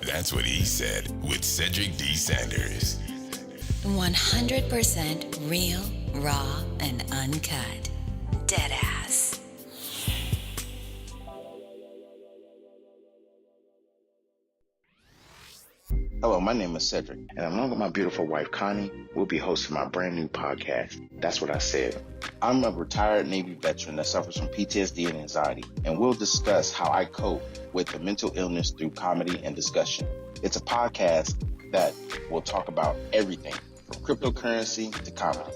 That's what he said with Cedric D. Sanders. 100% real, raw, and uncut. Deadass. Hello, my name is Cedric, and along with my beautiful wife, Connie, we'll be hosting my brand new podcast, That's What I Said. I'm a retired Navy veteran that suffers from PTSD and anxiety, and we'll discuss how I cope with the mental illness through comedy and discussion. It's a podcast that will talk about everything from cryptocurrency to comedy.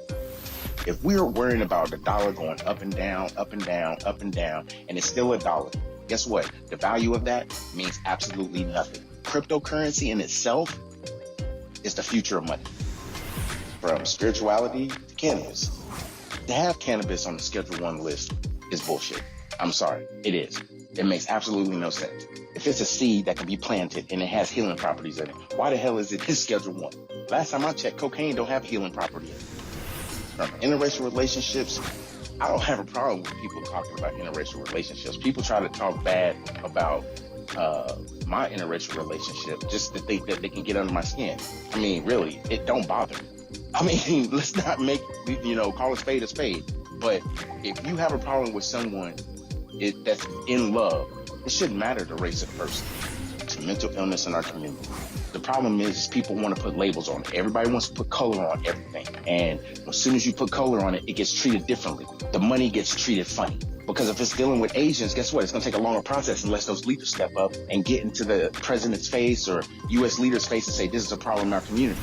If we're worrying about the dollar going up and down, up and down, up and down, and it's still a dollar, guess what? The value of that means absolutely nothing. Cryptocurrency in itself is the future of money. From spirituality to cannabis. To have cannabis on the Schedule 1 list is bullshit. I'm sorry, it is. It makes absolutely no sense. If it's a seed that can be planted and it has healing properties in it, why the hell is it in Schedule 1? Last time I checked, cocaine don't have healing property in it. From interracial relationships, I don't have a problem with people talking about interracial relationships. People try to talk bad about my interracial relationship just to think that they can get under my skin. I mean, really, it don't bother me. I mean, let's not make, call a spade a spade. But if you have a problem with someone that's in love, it shouldn't matter the race of the person. It's mental illness in our community. The problem is people want to put labels on it. Everybody wants to put color on everything. And as soon as you put color on it, it gets treated differently. The money gets treated funny. Because if it's dealing with Asians, guess what? It's going to take a longer process unless those leaders step up and get into the president's face or U.S. leaders' face and say, this is a problem in our community.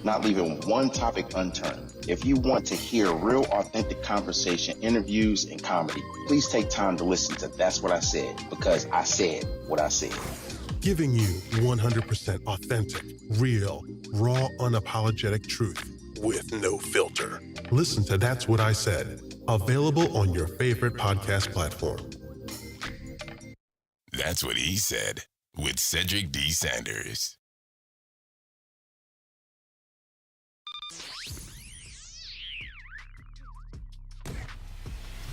Not leaving one topic unturned. If you want to hear real, authentic conversation, interviews, and comedy, please take time to listen to That's What I Said, because I said what I said. Giving you 100% authentic, real, raw, unapologetic truth with no filter. Listen to That's What I Said. Available on your favorite podcast platform. That's what he said with Cedric D. Sanders.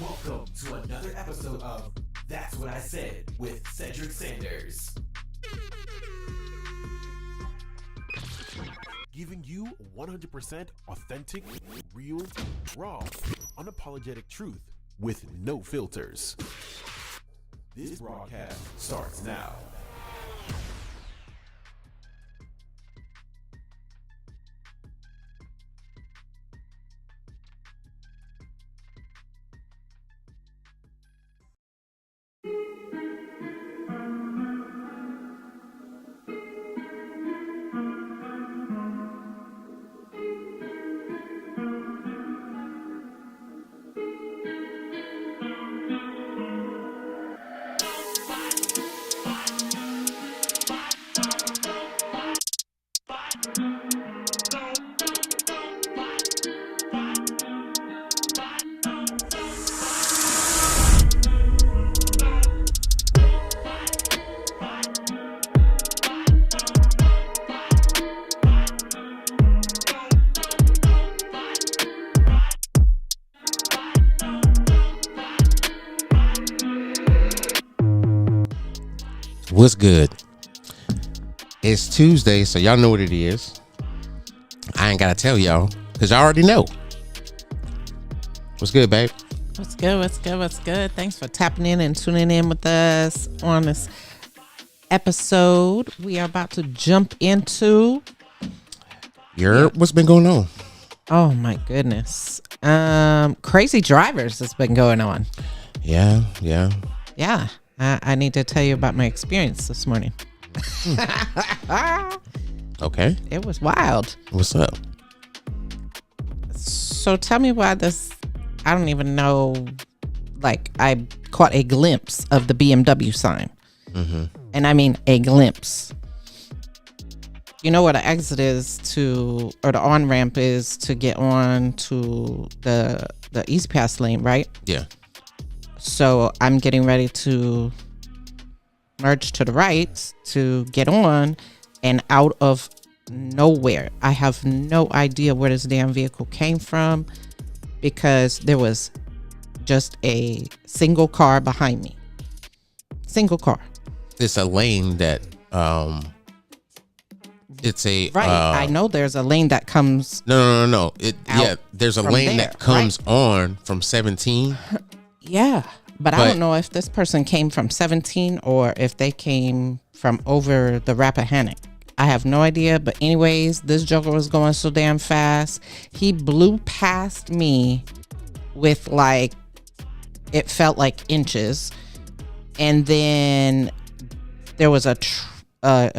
Welcome to another episode of That's What I Said with Cedric Sanders. Giving you 100% authentic, real, raw, unapologetic truth with no filters. This broadcast starts now. What's good? It's Tuesday, so y'all know what it is. I ain't gotta tell y'all, because y'all already know. What's good, babe? What's good? Thanks for tapping in and tuning in with us on this episode. We are about to jump into... What's been going on? Oh, my goodness. Crazy drivers has been going on. Yeah. I need to tell you about my experience this morning. Okay. It was wild. What's up? So tell me why this, I don't even know, like I caught a glimpse of the BMW sign. Mm-hmm. And I mean a glimpse. You know what an exit is to, or the on-ramp is to get on to the East Pass lane, right? Yeah. So I'm getting ready to merge to the right to get on, and out of nowhere, I have no idea where this damn vehicle came from, because there was just a single car behind me. Single car. It's a lane that it's a Right. I know there's a lane that comes. No. Out there's a from lane there, that comes on from 17. Yeah. But I don't know if this person came from 17 or if they came from over the Rappahannock. I have no idea. But anyways, this joker was going so damn fast. He blew past me with like, it felt like inches. And then there was a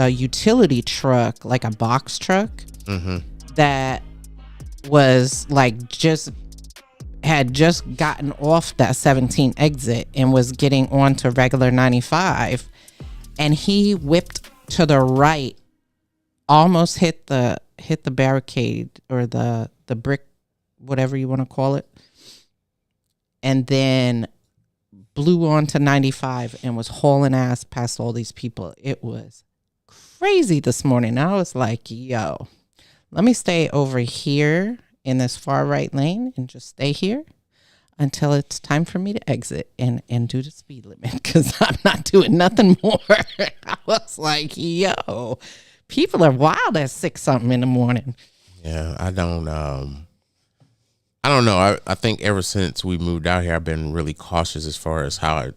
utility truck, like a box truck, that was like had just gotten off that 17 exit and was getting onto regular 95, and he whipped to the right, almost hit the barricade or the brick, whatever you want to call it, and then blew onto 95 and was hauling ass past all these people. It was crazy this morning. I was like, yo, let me stay over here in this far right lane and just stay here until it's time for me to exit and do the speed limit, because I'm not doing nothing more. I was like, yo, people are wild at 6 something in the morning. Yeah, I don't know. I think ever since we moved out here, I've been really cautious as far as how I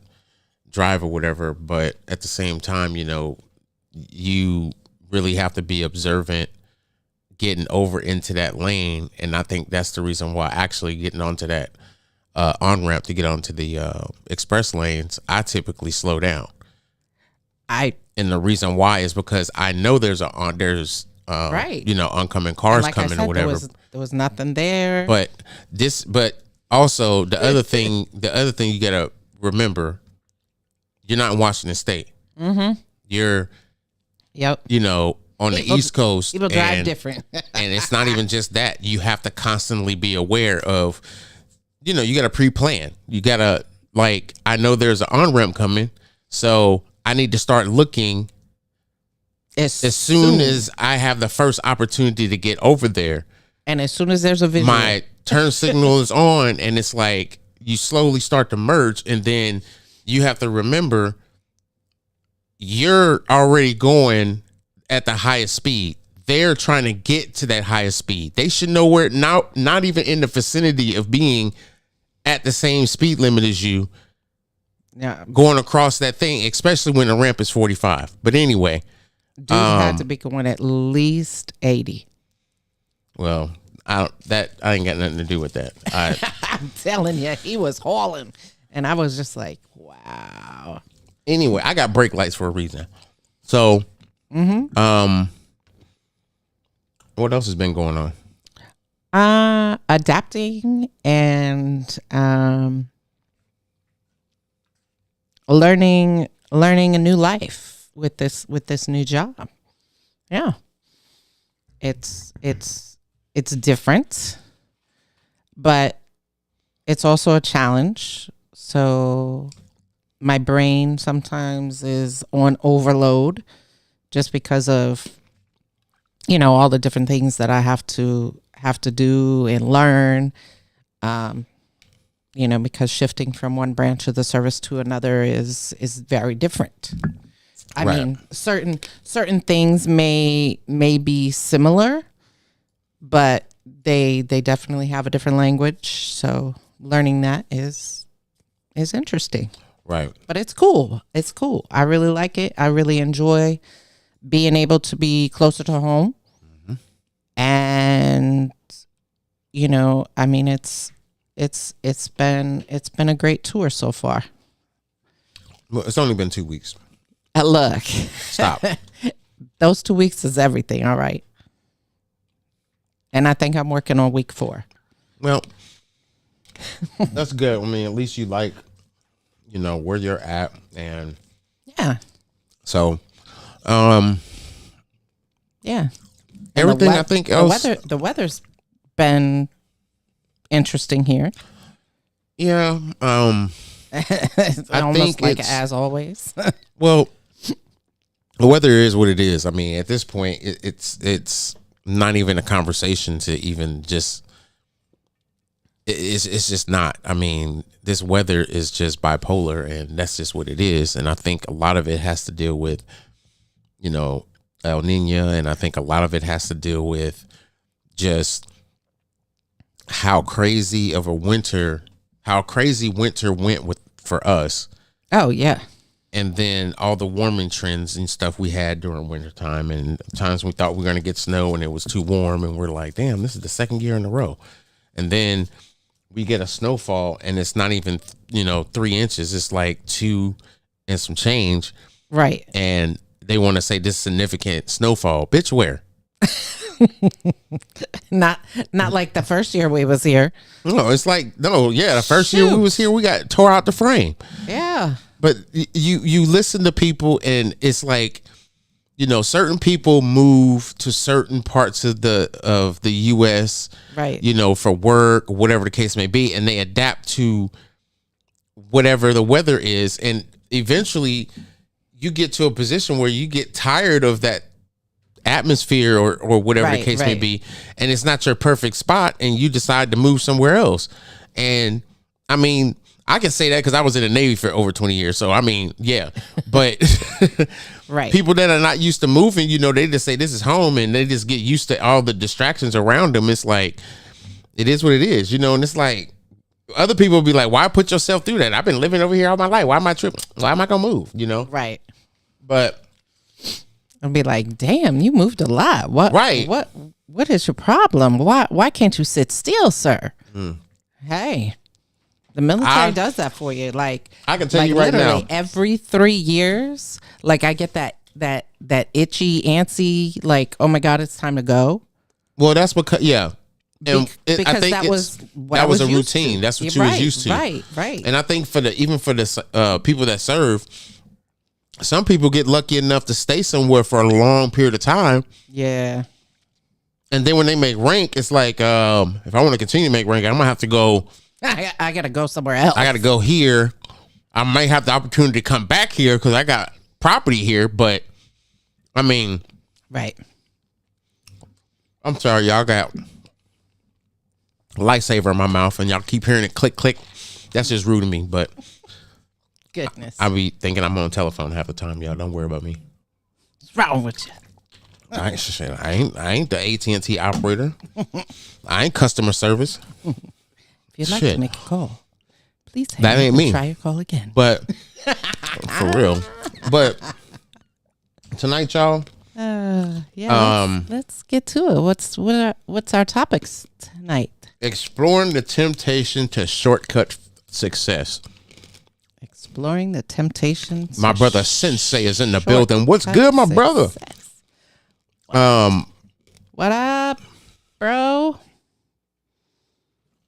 drive or whatever. But at the same time, you know, you really have to be observant getting over into that lane. And I think that's the reason why actually getting onto that on-ramp to get onto the express lanes, I typically slow down. And the reason why is because I know there's right, you know, oncoming cars like coming I said, or whatever. There was nothing there. But also the other thing you gotta remember, you're not in Washington State. You're, you know, on the East Coast. People drive different. And it's not even just that. You have to constantly be aware of, you know, you gotta pre-plan. You gotta, like, I know there's an on-ramp coming, so I need to start looking as soon as I have the first opportunity to get over there. And as soon as there's a visual, my turn signal is on, and it's like you slowly start to merge, and then you have to remember you're already going at the highest speed. They're trying to get to that highest speed. They should know where, not even in the vicinity of being at the same speed limit as you. Yeah, going across that thing, especially when the ramp is 45. But anyway, dude had to be going at least 80. Well, I ain't got nothing to do with that. I'm telling you, he was hauling, and I was just like, wow. Anyway, I got brake lights for a reason. So, what else has been going on? Adapting and learning a new life with this new job. Yeah, it's different, but it's also a challenge. So my brain sometimes is on overload just because of, you know, all the different things that I have to do and learn. You know, because shifting from one branch of the service to another is very different. I mean, certain things may be similar, but they definitely have a different language. So learning that is interesting. Right. But it's cool. It's cool. I really like it. I really enjoy being able to be closer to home. And, you know, I mean, it's been a great tour so far. Well, it's only been 2 weeks. Look. Stop. Those 2 weeks is everything, all right? And I think I'm working on week 4. Well, that's good. I mean, at least you like, you know, where you're at. And yeah. So, yeah. Everything I think else. The weather's been interesting here. Yeah. It's almost like as always. Well, the weather is what it is. I mean, at this point, it's not even a conversation to even just. It's just not. I mean, this weather is just bipolar, and that's just what it is. And I think a lot of it has to deal with, you know, El Nino, and I think a lot of it has to do with just how crazy winter went for us. Oh yeah. And then all the warming trends and stuff we had during wintertime, and times we thought we were going to get snow and it was too warm, and we're like, damn, this is the second year in a row. And then we get a snowfall and it's not even 3 inches, it's like 2 and some change, right? And they want to say this significant snowfall. Bitch, where? not like the first year we was here. No, it's like the first year we was here, we got tore out the frame. Yeah. But you listen to people, and it's like, certain people move to certain parts of the US, right? For work, whatever the case may be, and they adapt to whatever the weather is, and eventually you get to a position where you get tired of that atmosphere or whatever the case may be, and it's not your perfect spot, and you decide to move somewhere else. And I mean, I can say that because I was in the Navy for over 20 years. So, I mean, yeah. But right. People that are not used to moving, they just say this is home, and they just get used to all the distractions around them. It's like, it is what it is, and it's like, other people will be like, why put yourself through that? I've been living over here all my life. Why am I tripping? Why am I going to move, Right. But I'll be like, damn, you moved a lot. What? Right. What is your problem? Why can't you sit still, sir? Hey. The military does that for you. Like, I can tell you right now, every 3 years, like I get that itchy, antsy, like, oh my God, it's time to go. Well, that's because and because I think that was a routine. That's what you was used to. Right. And I think for the people that serve, some people get lucky enough to stay somewhere for a long period of time. Yeah. And then when they make rank, it's like, if I want to continue to make rank, I'm gonna have to go. I gotta go somewhere else. I gotta go here. I might have the opportunity to come back here because I got property here. But I mean, right. I'm sorry, y'all got a lightsaber in my mouth, and y'all keep hearing it click click. That's just rude to me. But goodness, I be thinking I'm on the telephone half the time. Y'all don't worry about me. What's wrong with you? I ain't the AT&T operator. I ain't customer service. If you'd like to make a call, please that ain't me. Try your call again. But for real. But tonight, y'all. Let's get to it. What's our topics tonight? Exploring the temptation to shortcut success. Exploring the temptations. My brother Sensei is in the building. What's good, my brother? What up, bro?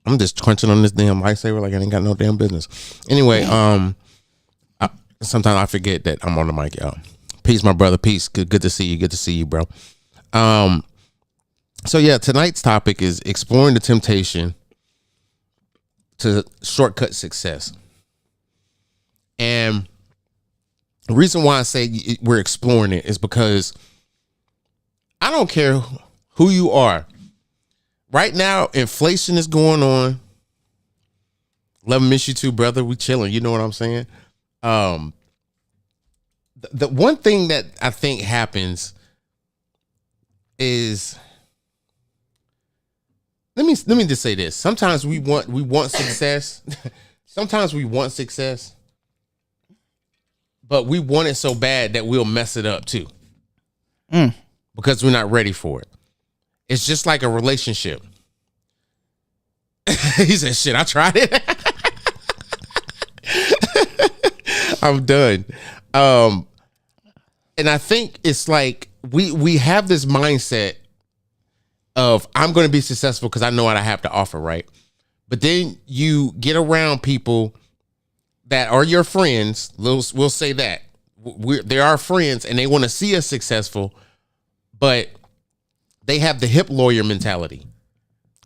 I'm just crunching on this damn lightsaber like I ain't got no damn business. Anyway, sometimes I forget that I'm on the mic, y'all. Peace, my brother. Peace. Good to see you. Good to see you, bro. So yeah, tonight's topic is exploring the temptation to shortcut success. And the reason why I say we're exploring it is because I don't care who you are. Right now, inflation is going on. Love and miss you too, brother. We chilling. You know what I'm saying? The one thing that I think happens is, let me just say this. Sometimes we want success. Sometimes we want success, but we want it so bad that we'll mess it up too. Because we're not ready for it. It's just like a relationship. He said, shit, I tried it. I'm done. And I think it's like we have this mindset of I'm going to be successful because I know what I have to offer, right? But then you get around people that are your friends. We'll say that. They are friends and they want to see us successful, but they have the hip lawyer mentality.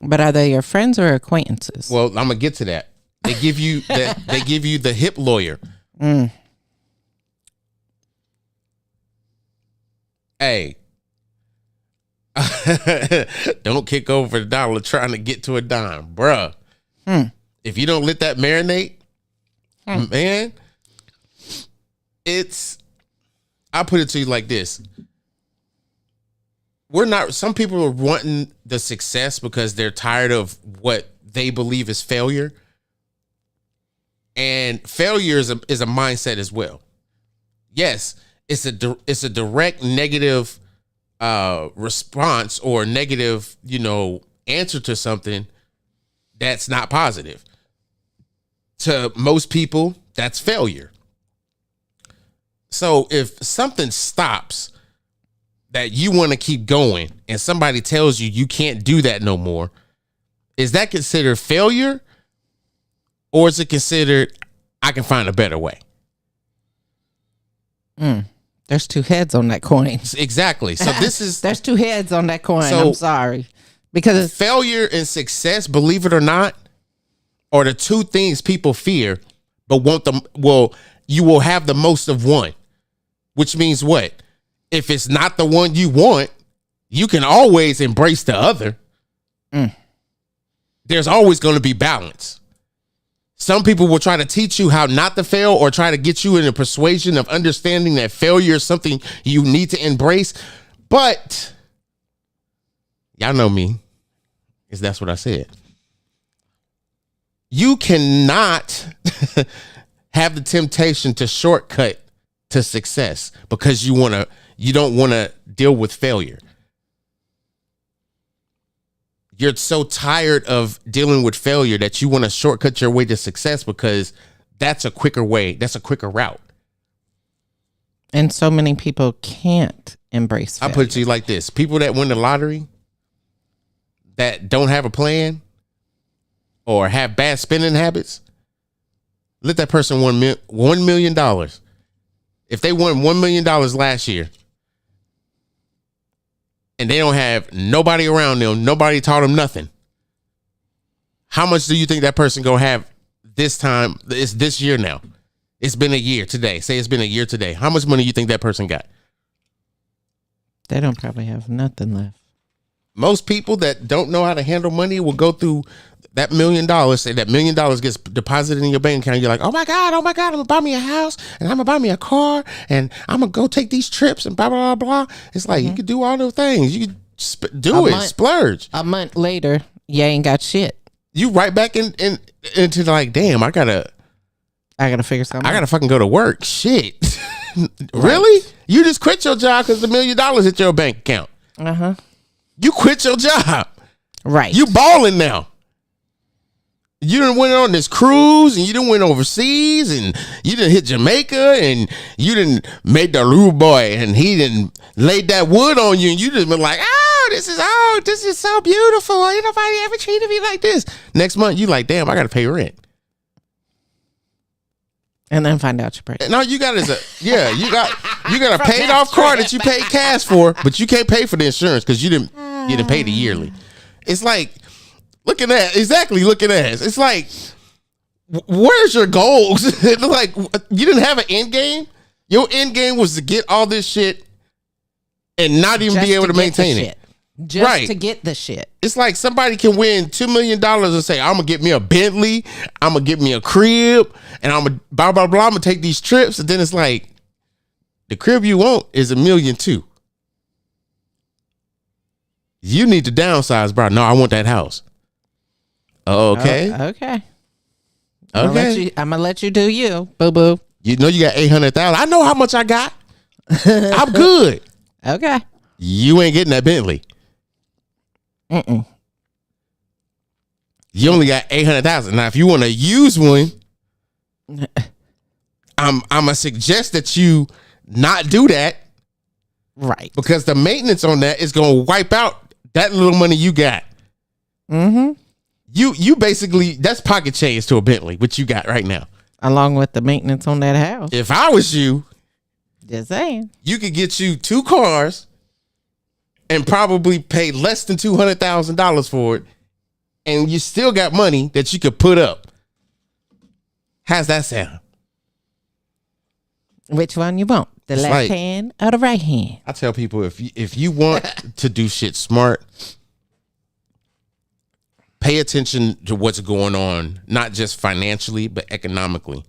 But are they your friends or acquaintances? Well, I'm gonna get to that. They give you they give you the hip lawyer. Hey, don't kick over the dollar trying to get to a dime, bruh. If you don't let that marinate, man, I put it to you like this. some people are wanting the success because they're tired of what they believe is failure. And failure is a mindset as well. Yes, it's a direct negative response or negative, answer to something that's not positive. To most people, that's failure. So if something stops that you want to keep going and somebody tells you can't do that no more, is that considered failure? Or is it considered, I can find a better way? There's two heads on that coin. Exactly. So there's two heads on that coin. So I'm sorry. Because failure and success, believe it or not, are the two things people fear, but you will have the most of one. Which means what? If it's not the one you want, you can always embrace the other. There's always going to be balance. Some people will try to teach you how not to fail or try to get you in a persuasion of understanding that failure is something you need to embrace. But y'all know me, because that's what I said. You cannot have the temptation to shortcut to success because you don't want to deal with failure. You're so tired of dealing with failure that you want to shortcut your way to success because that's a quicker way. That's a quicker route. And so many people can't embrace failure. I put it to you like this. People that win the lottery that don't have a plan or have bad spending habits, let that person win $1 million. If they won $1 million last year, and they don't have nobody around them, nobody taught them nothing, how much do you think that person gonna have this time? It's this year now. It's been a year today. Say it's been a year today. How much money you think that person got? They don't probably have nothing left. Most people that don't know how to handle money will go through that $1 million. Say that $1 million gets deposited in your bank account. You're like, oh my God, I'm gonna buy me a house and I'm gonna buy me a car and I'm gonna go take these trips and blah, blah, blah, blah. It's like, you could do all those things. You could splurge. A month later, you ain't got shit. You right back into like, damn, I gotta figure something out. I gotta fucking go to work. Shit. Really? You just quit your job because $1 million hit your bank account. You quit your job. Right. You balling now. You done went on this cruise and you done went overseas and you done hit Jamaica and you done made the rude boy and he done laid that wood on you and you just been like, this is so beautiful. Ain't nobody ever treated me like this. Next month you like, damn, I gotta pay rent. And then find out you're pregnant. No, you got a paid off car that you paid cash for, but you can't pay for the insurance because you didn't pay the yearly. It's like, look at that. It's like, where's your goals? Like, you didn't have an end game. Your end game was to get all this shit and not even be able to maintain it. Just to get the shit. It's like somebody can win $2 million and say, I'm gonna get me a Bentley, I'm gonna get me a crib, and I'm gonna blah blah blah. I'm gonna take these trips, and then it's like, the crib you want is $1.2 million. You need to downsize, bro. No, I want that house. Okay. Okay. I'm gonna let you do you, boo boo. You know you got 800,000. I know how much I got. I'm good. Okay. You ain't getting that Bentley. You only got 800,000. Now, if you want to use one, I'm gonna suggest that you not do that. Right. Because the maintenance on that is gonna wipe out that little money you got. You basically, that's pocket change to a Bentley, which you got right now. Along with the maintenance on that house. If I was you, just saying, you could get you 2 cars and probably pay less than $200,000 for it, and you still got money that you could put up. How's that sound? Which one you want? The left hand or the right hand? I tell people, if you want to do shit smart, pay attention to what's going on, not just financially, but economically.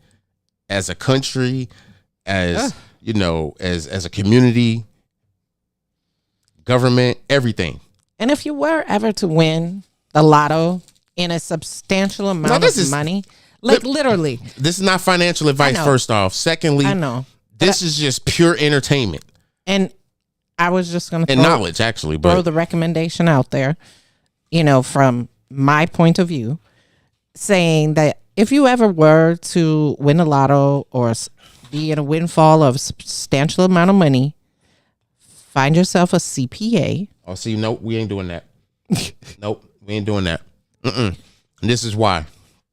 As a country, as a community, government, everything. And if you were ever to win the lotto in a substantial amount of money, like literally. This is not financial advice, first off. Secondly, I know. This is just pure entertainment. And I was just going to knowledge, actually. Throw the recommendation out there, from my point of view, saying that if you ever were to win a lotto or be in a windfall of a substantial amount of money, find yourself a CPA. Oh, see, nope, we ain't doing that. Nope, we ain't doing that. And this is why.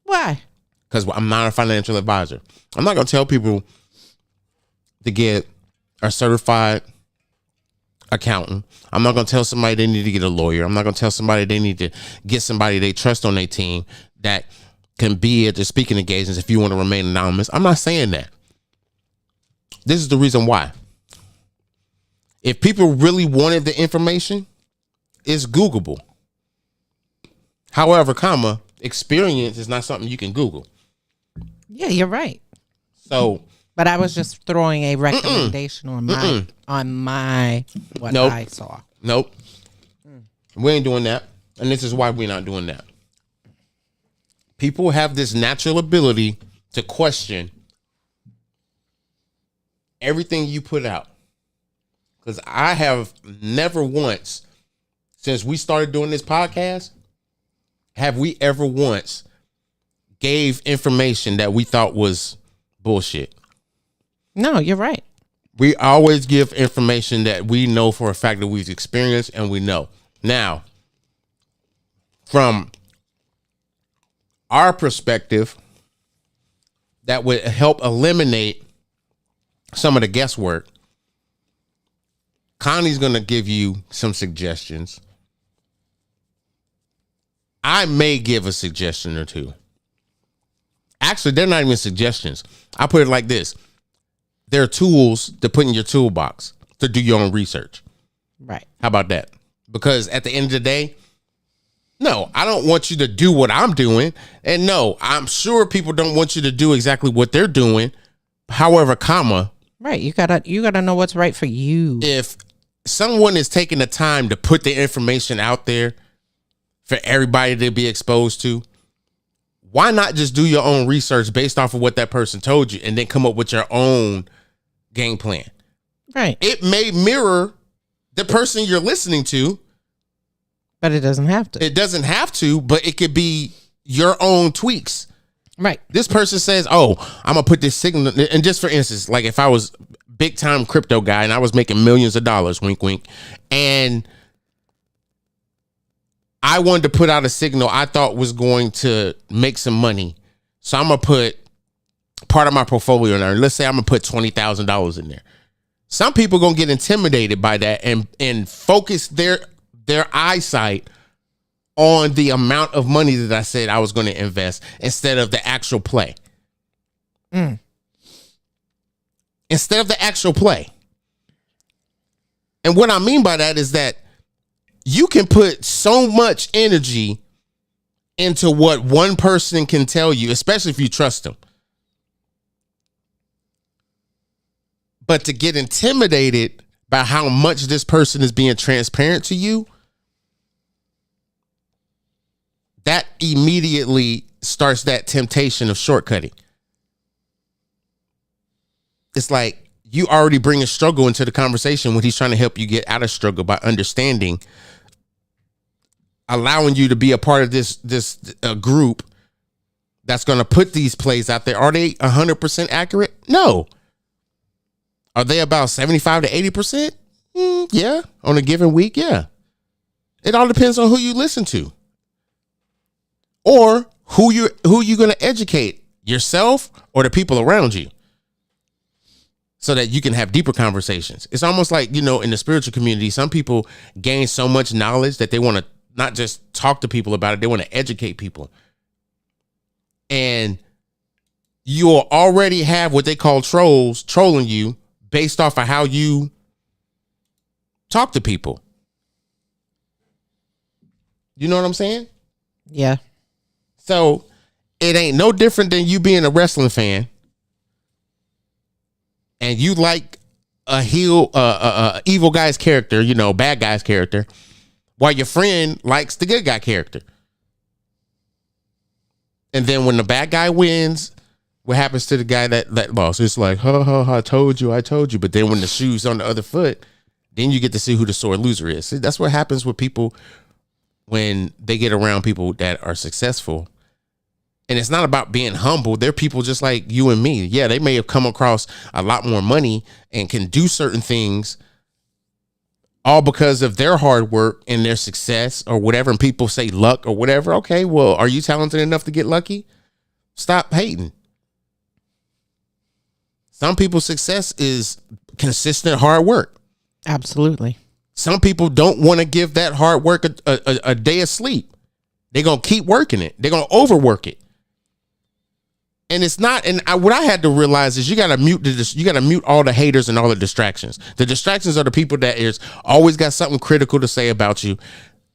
Why? Because I'm not a financial advisor. I'm not going to tell people to get a certified accountant. I'm not going to tell somebody they need to get a lawyer. I'm not going to tell somebody they need to get somebody they trust on their team that can be at the speaking engagements if you want to remain anonymous. I'm not saying that. This is the reason why. If people really wanted the information, it's Googleable. However, experience is not something you can Google. Yeah, you're right. So, but I was just throwing a recommendation on my what I saw. Nope. We ain't doing that. And this is why we're not doing that. People have this natural ability to question everything you put out. Because I have never once, since we started doing this podcast, have we ever once gave information that we thought was bullshit. No, you're right. We always give information that we know for a fact that we've experienced and we know. Now, from our perspective, that would help eliminate some of the guesswork. Connie's going to give you some suggestions. I may give a suggestion or two. Actually, they're not even suggestions. I put it like this. They're tools to put in your toolbox to do your own research. Right. How about that? Because at the end of the day, no, I don't want you to do what I'm doing. And no, I'm sure people don't want you to do exactly what they're doing. However, right. You gotta know what's right for you. If someone is taking the time to put the information out there for everybody to be exposed to, why not just do your own research based off of what that person told you and then come up with your own game plan? Right. It may mirror the person you're listening to, but it doesn't have to. It doesn't have to, but it could be your own tweaks. Right. This person says, oh, I'm going to put this signal. And just for instance, like if I was big time crypto guy and I was making millions of dollars, wink, wink, and I wanted to put out a signal I thought was going to make some money. So I'm going to put part of my portfolio in there. Let's say I'm going to put $20,000 in there. Some people are going to get intimidated by that and focus their eyesight on the amount of money that I said I was going to invest instead of the actual play. Instead of the actual play. And what I mean by that is that you can put so much energy into what one person can tell you, especially if you trust them. But to get intimidated by how much this person is being transparent to you, that immediately starts that temptation of shortcutting. It's like you already bring a struggle into the conversation when he's trying to help you get out of struggle by understanding, allowing you to be a part of this group that's going to put these plays out there. Are they 100% accurate? No. Are they about 75 to 80%? Yeah. On a given week, yeah. It all depends on who you listen to. Or who you going to educate, yourself or the people around you, so that you can have deeper conversations. It's almost like, in the spiritual community, some people gain so much knowledge that they want to not just talk to people about it, they want to educate people. And you'll already have what they call trolls trolling you based off of how you talk to people. You know what I'm saying? Yeah. So it ain't no different than you being a wrestling fan and you like evil guy's character, bad guy's character, while your friend likes the good guy character. And then when the bad guy wins, what happens to the guy that lost? It's like, I told you. But then when the shoe's on the other foot, then you get to see who the sore loser is. See, that's what happens with people when they get around people that are successful. And it's not about being humble. They're people just like you and me. Yeah, they may have come across a lot more money and can do certain things all because of their hard work and their success or whatever. And people say luck or whatever. Okay, well, are you talented enough to get lucky? Stop hating. Some people's success is consistent hard work. Absolutely. Some people don't want to give that hard work a day of sleep. They're going to keep working it. They're going to overwork it. And it's not, what I had to realize is you got to mute all the haters and all the distractions. The distractions are the people that is always got something critical to say about you.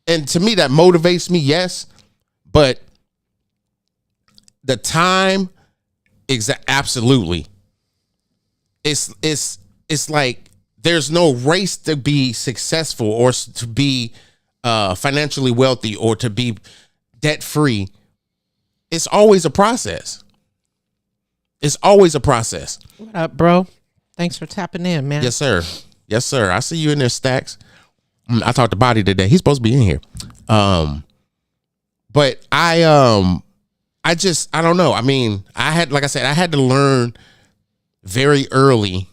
And to me, that motivates me, yes. But the time, absolutely. It's like there's no race to be successful or to be financially wealthy or to be debt free. It's always a process. It's always a process. What up, bro? Thanks for tapping in, man. Yes, sir. Yes, sir. I see you in there, Stacks. I talked to Body today. He's supposed to be in here. But I don't know. I mean, I had to learn very early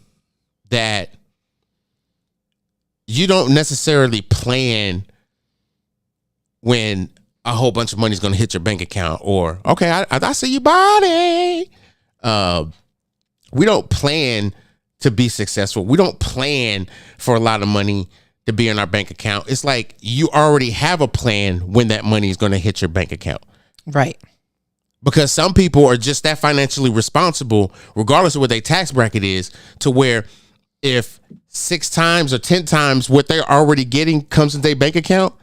that you don't necessarily plan when a whole bunch of money is going to hit your bank account or, okay, I see you, Body. We don't plan to be successful. We don't plan for a lot of money to be in our bank account. It's like you already have a plan when that money is going to hit your bank account. Right. Because some people are just that financially responsible, regardless of what their tax bracket is, to where if 6 times or 10 times what they're already getting comes in their bank account,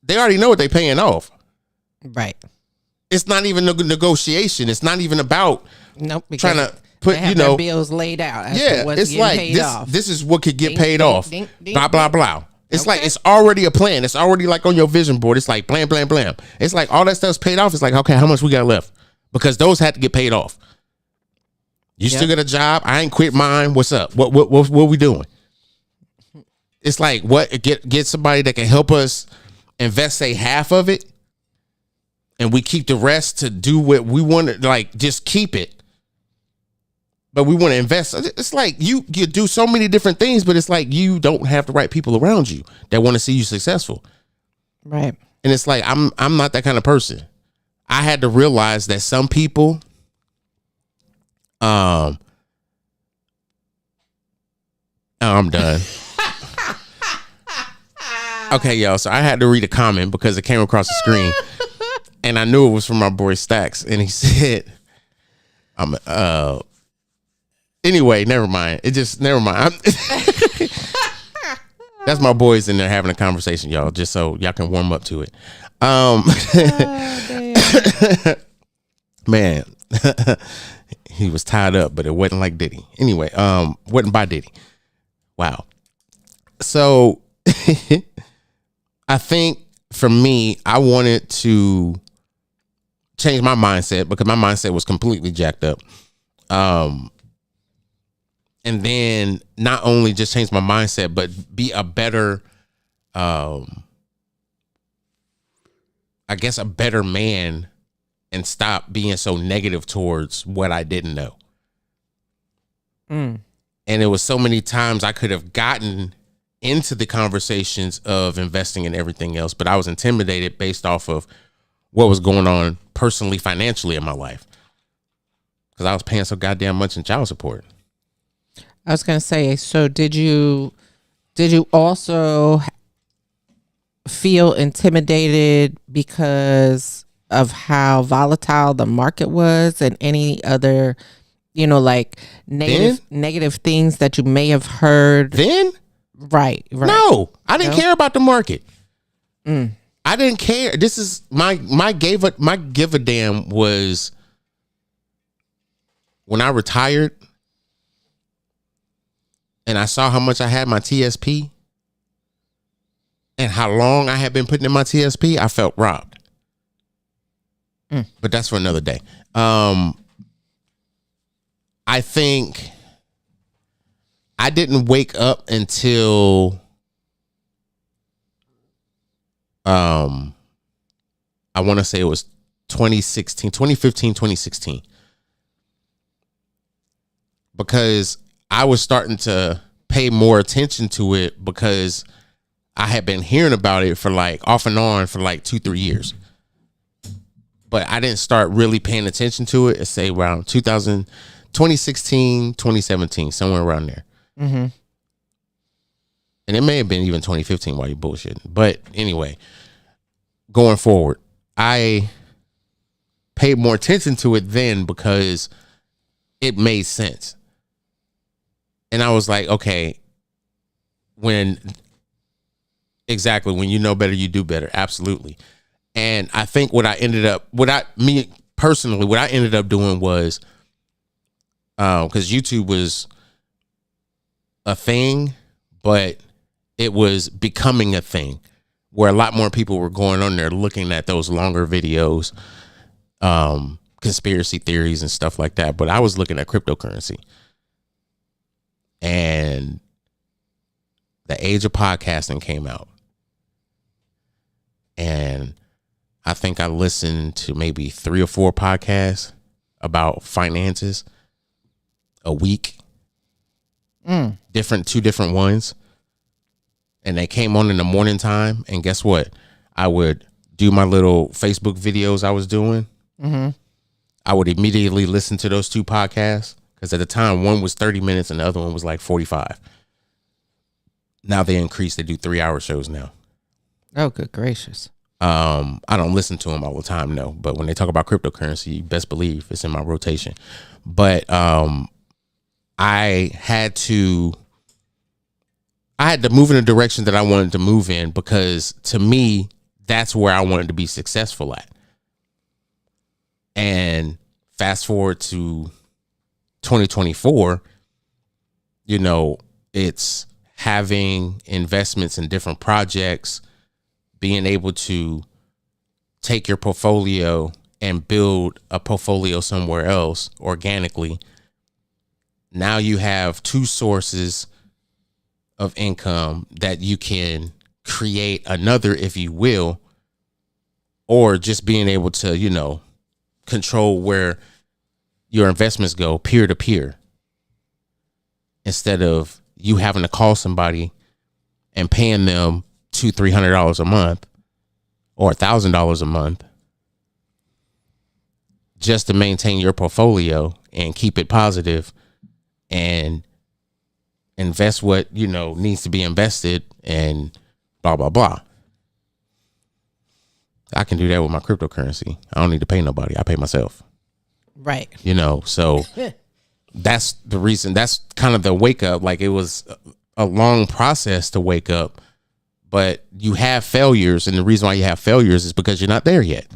they already know what they're paying off. Right. It's not even a negotiation. It's not even about trying to put, their bills laid out. It's like this is what could get paid off. Ding, blah, blah, blah. It's like it's already a plan. It's already like on your vision board. It's like blam, blam, blam. It's like all that stuff's paid off. It's like, okay, how much we got left? Because those had to get paid off. You still got a job? I ain't quit mine. What's up? What we doing? It's like get somebody that can help us invest, say, half of it. And we keep the rest to do what we want to, like, just keep it. But we want to invest. It's like you do so many different things, but it's like you don't have the right people around you that want to see you successful. Right. And it's like, I'm not that kind of person. I had to realize that some people, I'm done. Okay, y'all. So I had to read a comment because it came across the screen. And I knew it was from my boy Stacks. And he said, anyway, never mind. Never mind. That's my boys in there having a conversation, y'all, just so y'all can warm up to it. Man, he was tied up, but it wasn't like Diddy. Anyway, wasn't by Diddy. Wow. So I think for me, I wanted to change my mindset because my mindset was completely jacked up. And then not only just change my mindset, but be a better, I guess, a better man and stop being so negative towards what I didn't know. And it was so many times I could have gotten into the conversations of investing and everything else, but I was intimidated based off of what was going on personally, financially in my life. Because I was paying so goddamn much in child support. I was going to say, so did you also feel intimidated because of how volatile the market was and any other, like negative things that you may have heard? Then? Right. No, I didn't care about the market. I didn't care. This is my give a damn was when I retired. and I saw how much I had my TSP and how long I had been putting in my TSP, I felt robbed. But that's for another day. I think I didn't wake up until I want to say it was 2015, 2016. Because I was starting to pay more attention to it because I had been hearing about it for like off and on for like 2-3 years. But I didn't start really paying attention to it, say around 2016, 2017, somewhere around there. Mm-hmm. And it may have been even 2015 while you're bullshitting. But anyway, going forward, I paid more attention to it then because it made sense. And I was like, okay, when you know better, you do better. Absolutely. And I think what I ended up doing was, because YouTube was a thing, but it was becoming a thing where a lot more people were going on there looking at those longer videos, conspiracy theories and stuff like that. But I was looking at cryptocurrency. And the age of podcasting came out. And I think I listened to maybe 3 or 4 podcasts about finances a week. Two different ones. And they came on in the morning time. And guess what? I would do my little Facebook videos I was doing. Mm-hmm. I would immediately listen to those 2 podcasts. Because at the time, one was 30 minutes and the other one was like 45. Now they increased. They do 3-hour shows now. Oh, good gracious. I don't listen to them all the time, no. But when they talk about cryptocurrency, you best believe it's in my rotation. But I had to move in the direction that I wanted to move in because to me, that's where I wanted to be successful at. And fast forward to 2024, you know, it's having investments in different projects, being able to take your portfolio and build a portfolio somewhere else organically. Now you have 2 sources of income that you can create another, if you will, or just being able to, you know, control where your investments go peer to peer instead of you having to call somebody and paying them $200-$300 a month or $1,000 a month just to maintain your portfolio and keep it positive and invest what, you know, needs to be invested and blah, blah, blah. I can do that with my cryptocurrency. I don't need to pay nobody. I pay myself. Right. You know, so that's the reason. That's kind of the wake up. Like it was a long process to wake up, but you have failures. And the reason why you have failures is because you're not there yet.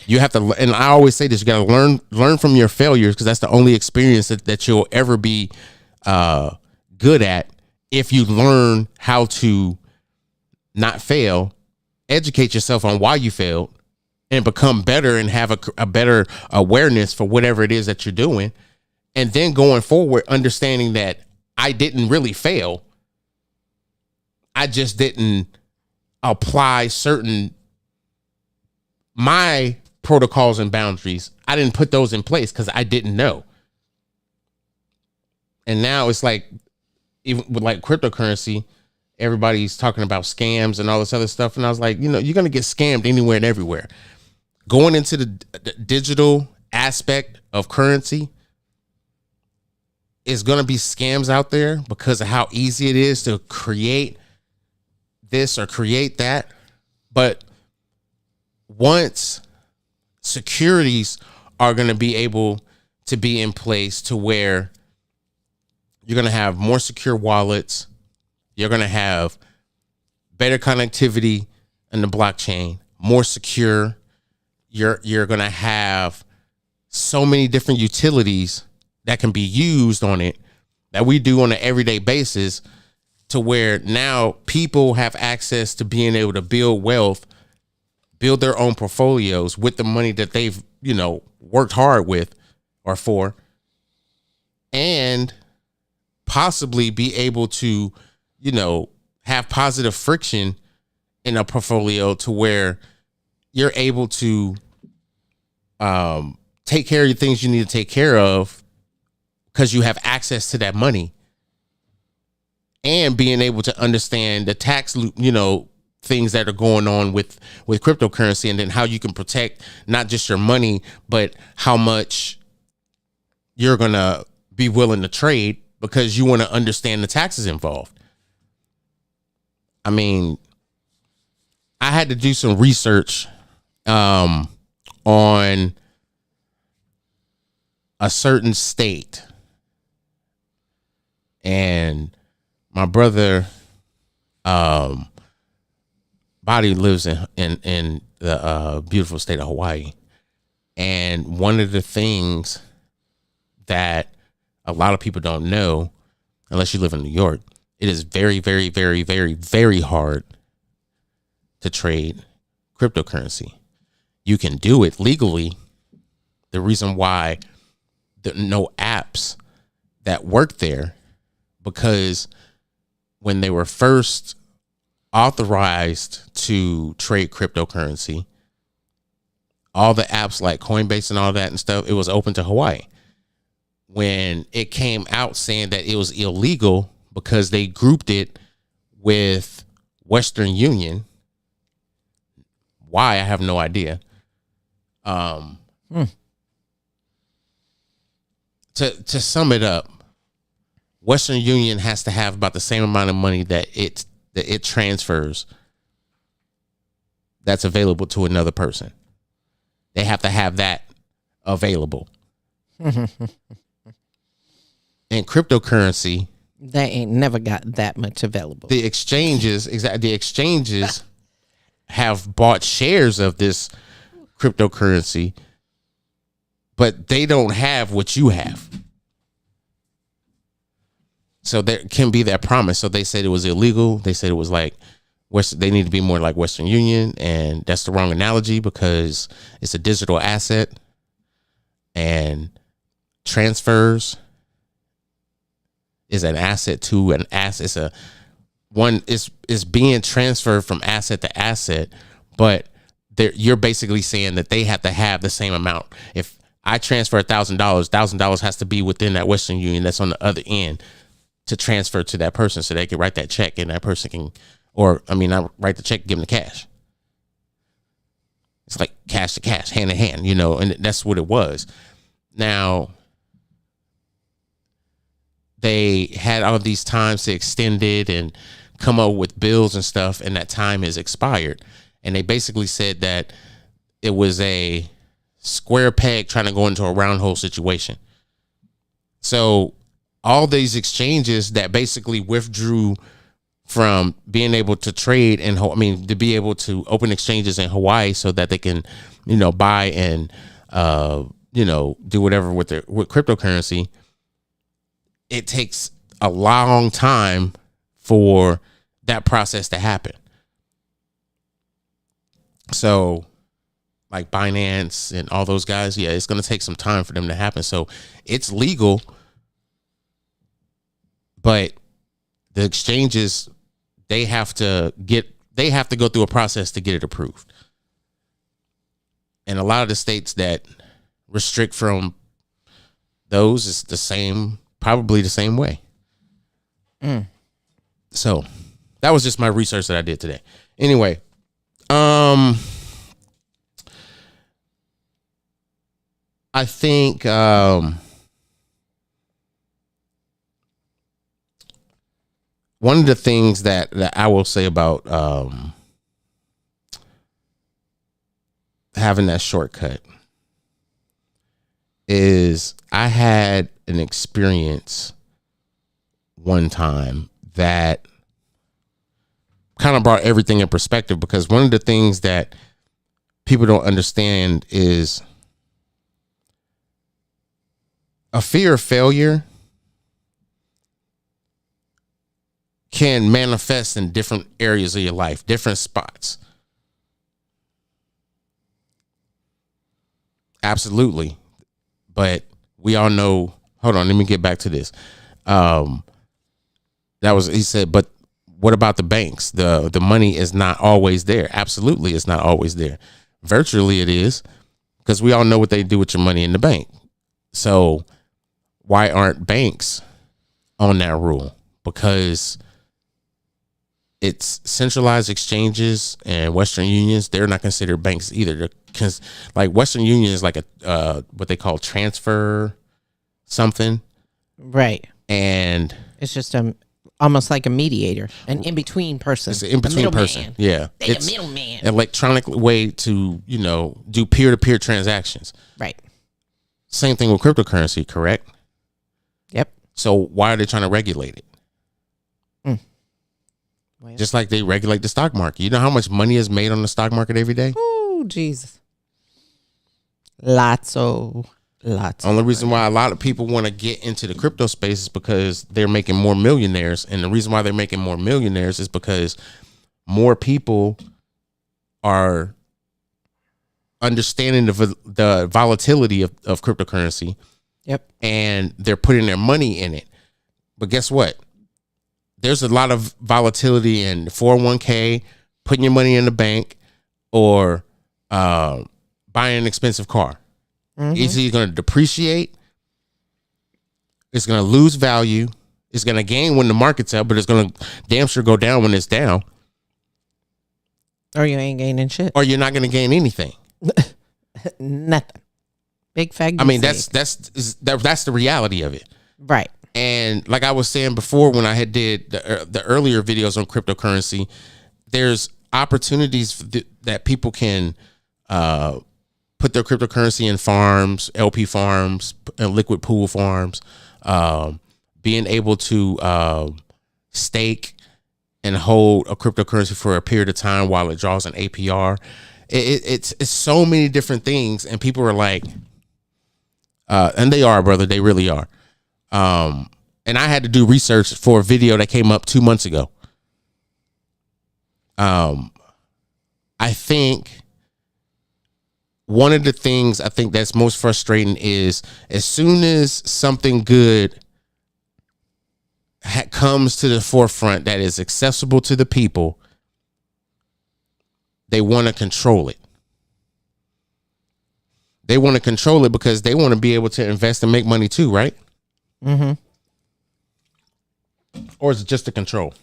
You have to, and I always say this, you got to learn from your failures because that's the only experience that you'll ever be good at. If you learn how to not fail, educate yourself on why you failed, and become better and have a better awareness for whatever it is that you're doing. And then going forward, understanding that I didn't really fail. I just didn't apply my protocols and boundaries. I didn't put those in place because I didn't know. And now it's like, even with like cryptocurrency, everybody's talking about scams and all this other stuff. And I was like, you know, you're going to get scammed anywhere and everywhere. Going into the digital aspect of currency is going to be scams out there because of how easy it is to create this or create that. But once securities are going to be able to be in place to where you're going to have more secure wallets, you're going to have better connectivity in the blockchain, more secure. You're going to have so many different utilities that can be used on it that we do on an everyday basis, to where now people have access to being able to build wealth, build their own portfolios with the money that they've, worked hard with or for, and possibly be able to, have positive friction in a portfolio to where you're able to take care of the things you need to take care of because you have access to that money, and being able to understand the tax, things that are going on with cryptocurrency, and then how you can protect not just your money, but how much you're going to be willing to trade because you want to understand the taxes involved. I mean, I had to do some research on a certain state, and my brother Body lives in the beautiful state of Hawaii, and one of the things that a lot of people don't know, unless you live in New York, it is very, very, very, very, very hard to trade cryptocurrency. You can do it legally. The reason why there are no apps that work there, because when they were first authorized to trade cryptocurrency, all the apps like Coinbase and all that and stuff, it was open to Hawaii. When it came out saying that it was illegal because they grouped it with Western Union, why, I have no idea. To sum it up, Western Union has to have about the same amount of money that it transfers that's available to another person. They have to have that available. And cryptocurrency, they ain't never got that much available. The exchanges have bought shares of this cryptocurrency, but they don't have what you have. So there can be that promise. So they said it was illegal. They said it was like they need to be more like Western Union, and that's the wrong analogy because it's a digital asset, and transfers is an asset to an asset. It's being transferred from asset to asset, but you're basically saying that they have to have the same amount. If I transfer $1,000 has to be within that Western Union that's on the other end to transfer to that person, so they can write that check and that person can, not write the check, give them the cash. It's like cash to cash, hand in hand, and that's what it was. Now, they had all these times to extend it and come up with bills and stuff, and that time is expired. And they basically said that it was a square peg trying to go into a round hole situation. So all these exchanges that basically withdrew from being able to trade to be able to open exchanges in Hawaii so that they can, buy and, do whatever with cryptocurrency. It takes a long time for that process to happen. So like Binance and all those guys, yeah, it's going to take some time for them to happen. So it's legal, but the exchanges, they have to go through a process to get it approved. And a lot of the states that restrict from those is probably the same way. So that was just my research that I did today. Anyway, I think one of the things that I will say about having that shortcut is I had an experience one time that kind of brought everything in perspective, because one of the things that people don't understand is a fear of failure can manifest in different areas of your life, different spots. Absolutely. But we all know, hold on, let me get back to this. He said, but what about the banks? The money is not always there. Absolutely, it's not always there. Virtually it is, because we all know what they do with your money in the bank. So why aren't banks on that rule? Because it's centralized exchanges, and Western unions, they're not considered banks either. Because like Western Union is like a what they call transfer something. Right. And it's just almost like a mediator, an in-between person. It's an in-between person. Yeah. It's a middleman. Electronic way to, do peer-to-peer transactions. Right. Same thing with cryptocurrency, correct? Yep. So why are they trying to regulate it? Well, just like they regulate the stock market. You know how much money is made on the stock market every day? Oh, Jesus. Lots. Only reason why a lot of people want to get into the crypto space is because they're making more millionaires. And the reason why they're making more millionaires is because more people are understanding the volatility of cryptocurrency. Yep. And they're putting their money in it. But guess what? There's a lot of volatility in 401k, putting your money in the bank, or buying an expensive car. Mm-hmm. It's either going to depreciate, it's going to lose value, it's going to gain when the market's up, but it's going to damn sure go down when it's down. Or you ain't gaining shit. Or you're not going to gain anything. Nothing. Big fat. I mean, that's the reality of it. Right. And like I was saying before, when I had did the earlier videos on cryptocurrency, there's opportunities that people can put their cryptocurrency in farms, LP farms, and liquid pool farms, being able to stake and hold a cryptocurrency for a period of time while it draws an APR. It's so many different things, and people are like, and they are, brother, they really are. And I had to do research for a video that came up 2 months ago. I think one of the things I think that's most frustrating is as soon as something good comes to the forefront that is accessible to the people, they want to control it. They want to control it because they want to be able to invest and make money too, right? Mm-hmm. Or is it just a control?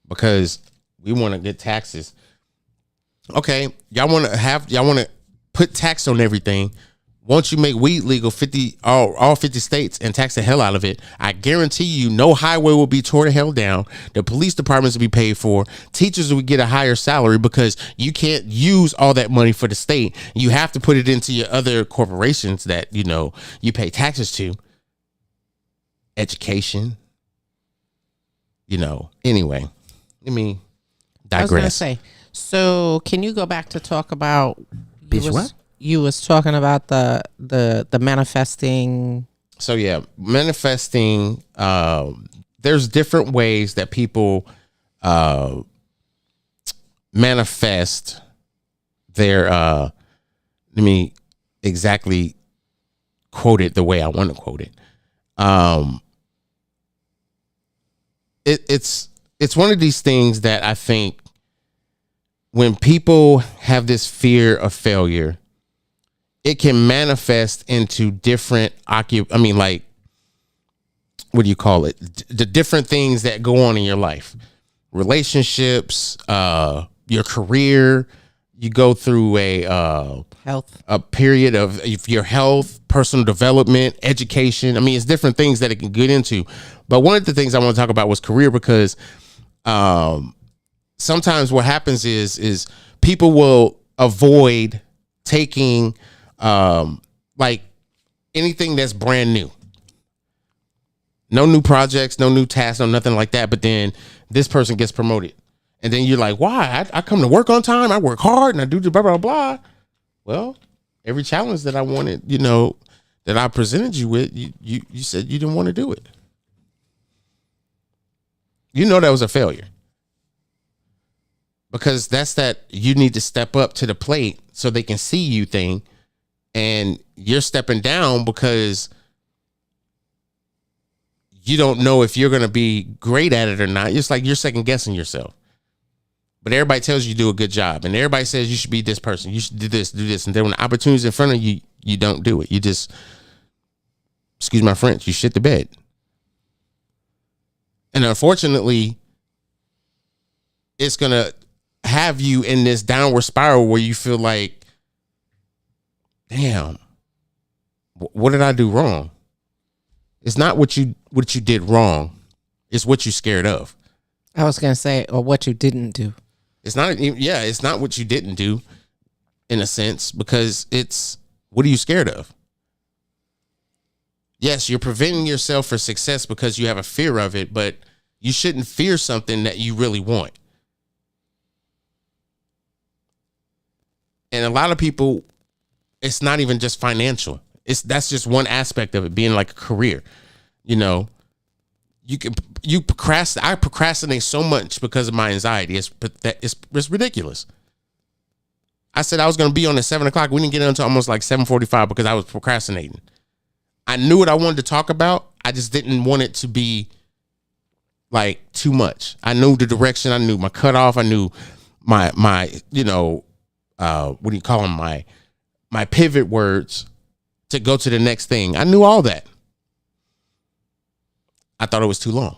Because we want to get taxes. Okay, y'all want to put tax on everything. Once you make weed legal, all 50 states, and tax the hell out of it, I guarantee you no highway will be tore the hell down. The police departments will be paid for. Teachers will get a higher salary because you can't use all that money for the state. You have to put it into your other corporations that, you pay taxes to. Education. Anyway, let me digress. I was going to say, so can you go back to talk about you was talking about the manifesting. So yeah, manifesting, there's different ways that people manifest their let me exactly quote it the way I want to quote it. It's one of these things that I think when people have this fear of failure, it can manifest into different what do you call it? The different things that go on in your life, relationships, your career. You go through a period of your health, personal development, education. I mean, it's different things that it can get into. But one of the things I want to talk about was career, because sometimes what happens is people will avoid taking like anything that's brand new. No new projects, no new tasks, no nothing like that. That then this person gets promoted. And then you're like, why? I come to work on time. I work hard and I do the blah, blah, blah. Well, every challenge that I wanted, that I presented you with, you said you didn't want to do it. you know that was a failure. Because that's that you need to step up to the plate so they can see you thing. And you're stepping down because you don't know if you're going to be great at it or not. It's like you're second guessing yourself. But everybody tells you do a good job. And everybody says you should be this person. You should do this, do this. And then when the opportunity's in front of you, you don't do it. You just, excuse my French, you shit the bed. And unfortunately, it's going to have you in this downward spiral where you feel like, damn, what did I do wrong? It's not what you did wrong. It's what you're scared of. I was going to say, or what you didn't do. It's not, it's not what you didn't do in a sense, because it's, what are you scared of? Yes, you're preventing yourself for success because you have a fear of it, but you shouldn't fear something that you really want. And a lot of people, it's not even just financial. That's just one aspect of it, being like a career. You know, you procrastinate. I procrastinate so much because of my anxiety. It's ridiculous. I said I was going to be on at 7:00. We didn't get until almost like 7:45 because I was procrastinating. I knew what I wanted to talk about. I just didn't want it to be like too much. I knew the direction. I knew my cutoff. I knew my what do you call them? My pivot words to go to the next thing. I knew all that. I thought it was too long.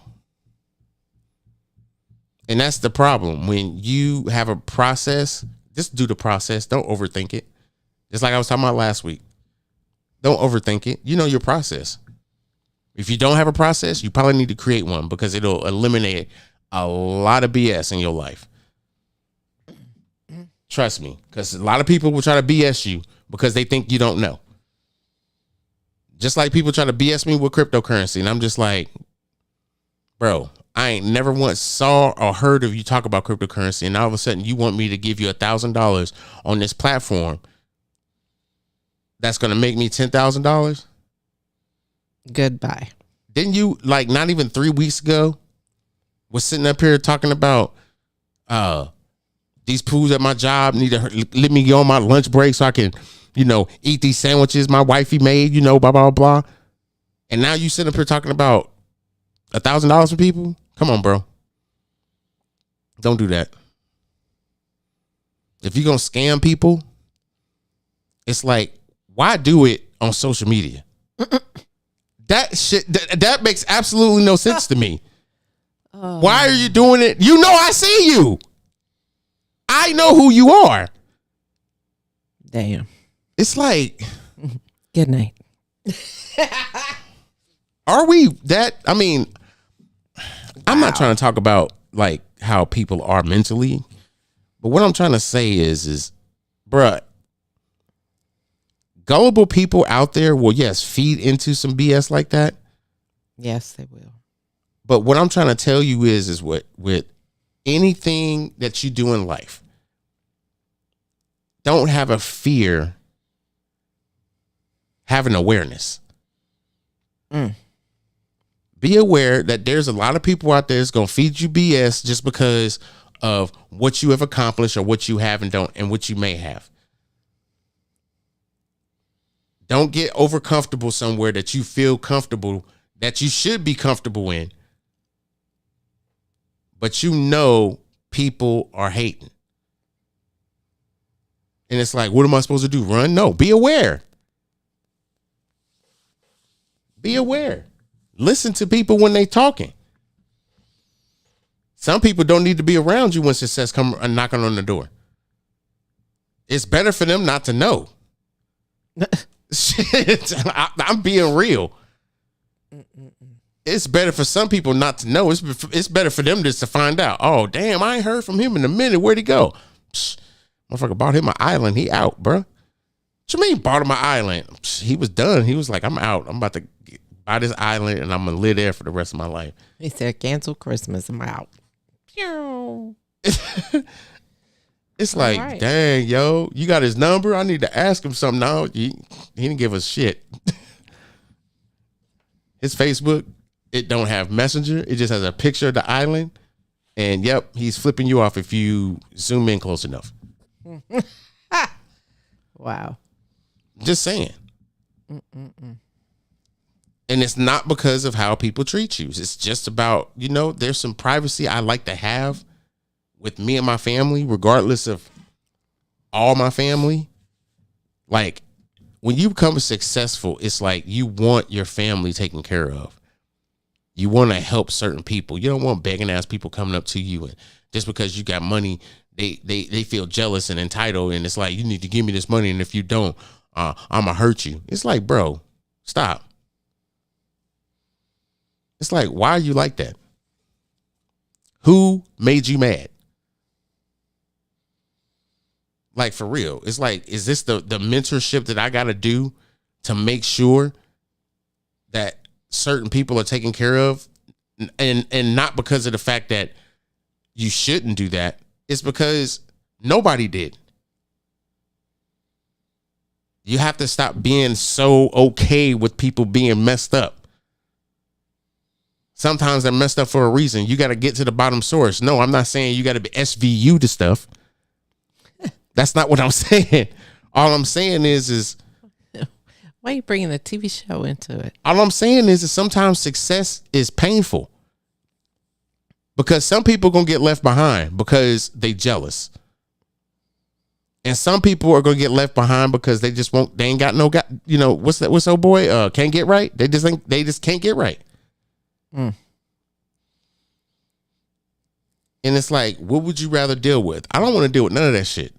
And that's the problem. When you have a process, just do the process. Don't overthink it. Just like I was talking about last week. Don't overthink it. You know your process. If you don't have a process, you probably need to create one because it'll eliminate a lot of BS in your life. Trust me, because a lot of people will try to BS you because they think you don't know. Just like people try to BS me with cryptocurrency. And I'm just like, bro, I ain't never once saw or heard of you talk about cryptocurrency. And all of a sudden you want me to give you $1,000 on this platform that's going to make me $10,000? Goodbye. Didn't you, like, not even 3 weeks ago, was sitting up here talking about these pools at my job need to let me go on my lunch break so I can, eat these sandwiches my wifey made, blah, blah, blah. And now you sitting up here talking about $1,000 for people? Come on, bro. Don't do that. If you're going to scam people, it's like, why do it on social media? That shit, that makes absolutely no sense to me. Why are you doing it? I see you. I know who you are. Damn. It's like, good night. Are we that? I mean, I'm not trying to talk about like how people are mentally, but what I'm trying to say is, bruh, gullible people out there will, yes, feed into some BS like that. Yes, they will. But what I'm trying to tell you is what with anything that you do in life, don't have a fear, have an awareness. Be aware that there's a lot of people out there that's going to feed you BS just because of what you have accomplished or what you have and don't, and what you may have. Don't get over comfortable somewhere that you feel comfortable, that you should be comfortable in. But people are hating. And it's like, what am I supposed to do? Run? No, be aware. Be aware. Listen to people when they talking. Some people don't need to be around you when success come knocking on the door. It's better for them not to know. Shit, I'm being real. It's better for some people not to know. It's better for them just to find out. Oh, damn, I ain't heard from him in a minute. Where'd he go? Psh, motherfucker bought him an island. He out, bro. What you mean bought him an island? Psh, he was done. He was like, I'm out. I'm about to buy this island and I'm going to live there for the rest of my life. He said, cancel Christmas. I'm out. It's like, right. Dang, yo, you got his number? I need to ask him something. No, he didn't give us shit. His Facebook It don't have Messenger. It just has a picture of the island. And yep, he's flipping you off if you zoom in close enough. Wow. Just saying. And it's not because of how people treat you. It's just about, there's some privacy I like to have with me and my family, regardless of all my family. Like, when you become successful, it's like you want your family taken care of. You want to help certain people. You don't want begging ass people coming up to you, and just because you got money, they feel jealous and entitled, and it's like, you need to give me this money, and if you don't, I'm gonna hurt you. It's like, bro, stop. It's like, why are you like that? Who made you mad? Like, for real. It's like, is this the mentorship that I got to do to make sure that certain people are taken care of? And not because of the fact that you shouldn't do that. It's because nobody did. You have to stop being so okay with people being messed up. Sometimes they're messed up for a reason. You got to get to the bottom source. No, I'm not saying you got to be SVU to stuff. That's not what I'm saying. All I'm saying is why are you bringing the TV show into it? All I'm saying is sometimes success is painful, because some people gonna get left behind because they jealous, and some people are gonna get left behind because they just won't. They ain't got no. What's that? What's old boy? Can't get right. They just can't get right. And it's like, what would you rather deal with? I don't want to deal with none of that shit.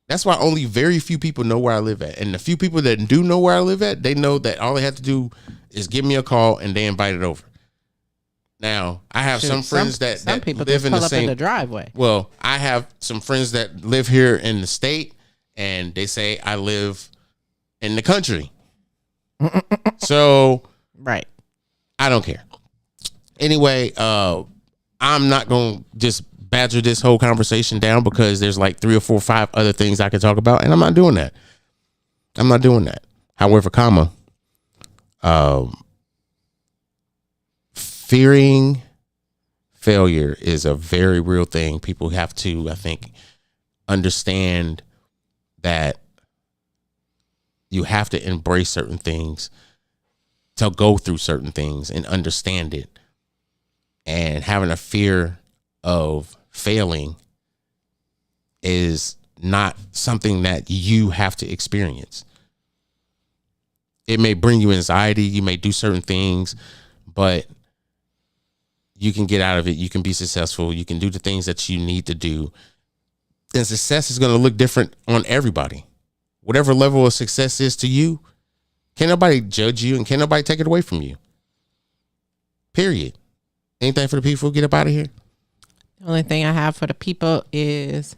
That's why only very few people know where I live at. And the few people that do know where I live at, they know that all they have to do is give me a call and they invite it over. Now, I have some friends that people live in the same driveway. Well, I have some friends that live here in the state, and they say I live in the country. So, right. I don't care. Anyway, I'm not going to just badger this whole conversation down, because there's like 3 or 4 or 5 other things I could talk about, and I'm not doing that. However, fearing failure is a very real thing. People have to, I think, understand that you have to embrace certain things, to go through certain things and understand it. And having a fear of failing is not something that you have to experience. It may bring you anxiety. You may do certain things, but you can get out of it. You can be successful. You can do the things that you need to do. And success is going to look different on everybody. Whatever level of success is to you, can't nobody judge you and can't nobody take it away from you. Period. Anything for the people? Get up out of here. The only thing I have for the people is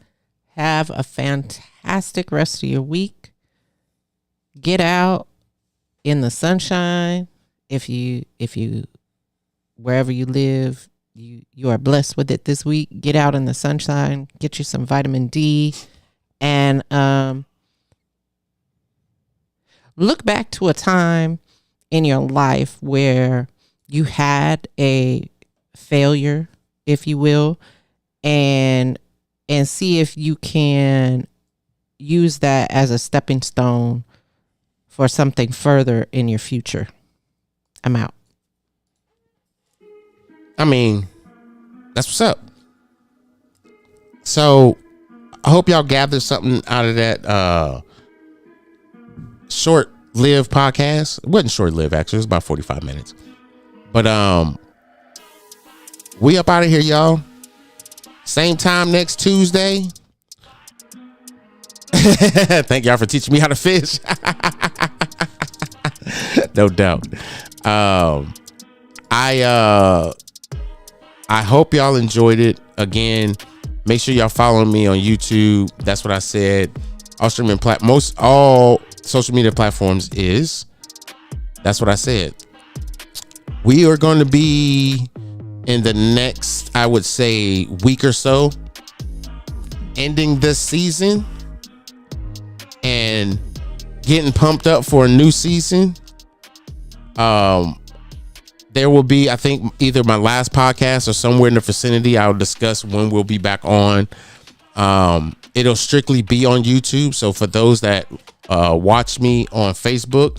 have a fantastic rest of your week. Get out in the sunshine. If you wherever you live, you are blessed with it this week. Get out in the sunshine. Get you some vitamin D, and look back to a time in your life where you had a failure, if you will, and see if you can use that as a stepping stone for something further in your future. I'm out. I mean, that's what's up. So I hope y'all gathered something out of that short-lived podcast. It wasn't short-lived, actually. It was about 45 minutes. But we up out of here, y'all. Same time next Tuesday. Thank y'all for teaching me how to fish. No doubt. I hope y'all enjoyed it. Again, make sure y'all follow me on YouTube. That's what I said. All streaming all social media platforms is That's What I Said. We are going to be in the next, I would say, week or so, ending this season and getting pumped up for a new season. there will be, I think, either my last podcast or somewhere in the vicinity. I'll discuss when we'll be back on. It'll strictly be on YouTube. So for those that watch me on Facebook,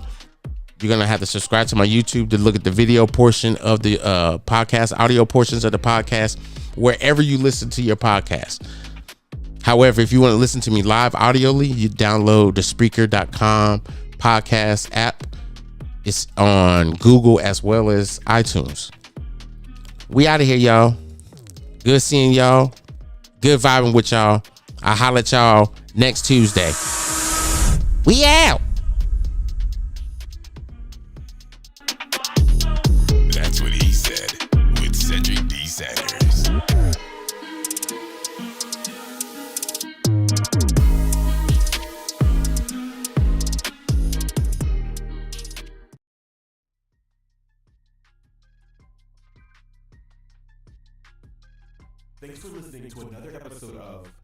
you're going to have to subscribe to my YouTube to look at the video portion of the podcast, audio portions of the podcast, wherever you listen to your podcast. However, if you want to listen to me live audioly, you download the Spreaker.com podcast app. It's on Google as well as iTunes. We out of here, y'all. Good seeing y'all. Good vibing with y'all. I'll holler at y'all next Tuesday. We out. That's what he said with Cedric D. Sanders. Thanks for listening to another episode of